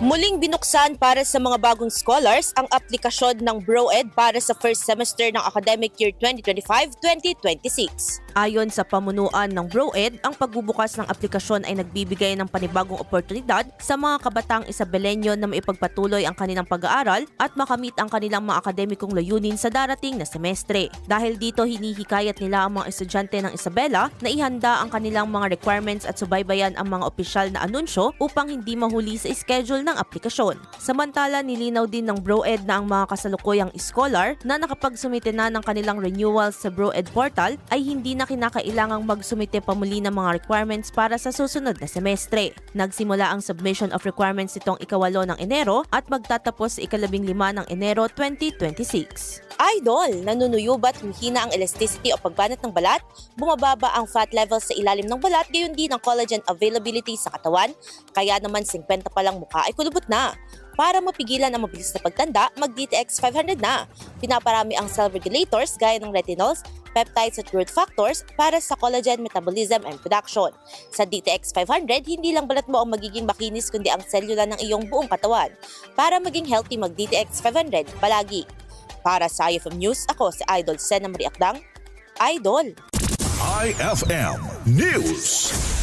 Muling binuksan para sa mga bagong scholars ang aplikasyon ng BroEd para sa first semester ng academic year 2025-2026. Ayon sa pamunuan ng BroEd, ang pagbubukas ng aplikasyon ay nagbibigay ng panibagong oportunidad sa mga kabataang Isabelenyo na maipagpatuloy ang kanilang pag-aaral at makamit ang kanilang mga akademikong layunin sa darating na semestre. Dahil dito, hinihikayat nila ang mga estudyante ng Isabela na ihanda ang kanilang mga requirements at subaybayan ang mga opisyal na anunsyo upang hindi mahuli sa schedule ng aplikasyon. Samantala, nilinaw din ng BroEd na ang mga kasalukuyang scholar na nakapagsumite na ng kanilang renewal sa BroEd portal ay hindi na kinakailangang magsumite pa muli ng mga requirements para sa susunod na semestre. Nagsimula ang submission of requirements nitong ika-8 ng Enero at magtatapos sa ika-15 ng Enero 2026. Idol, nanunuyubat, humihina ang elasticity o pagbanat ng balat, bumababa ang fat levels sa ilalim ng balat, gayon din ang collagen availability sa katawan, kaya naman 50 pa lang mukha ay kulubot na. Para mapigilan ang mabilis na pagtanda, mag-DTX 500 na. Pinaparami ang cell regulators gaya ng retinols, peptides at growth factors para sa collagen metabolism and production. Sa DTX 500, hindi lang balat mo ang magiging makinis kundi ang selula ng iyong buong katawan. Para maging healthy, mag-DTX 500 palagi. Para sa IFM News, ako si Idol Sena Marie Akdang. Idol! IFM News.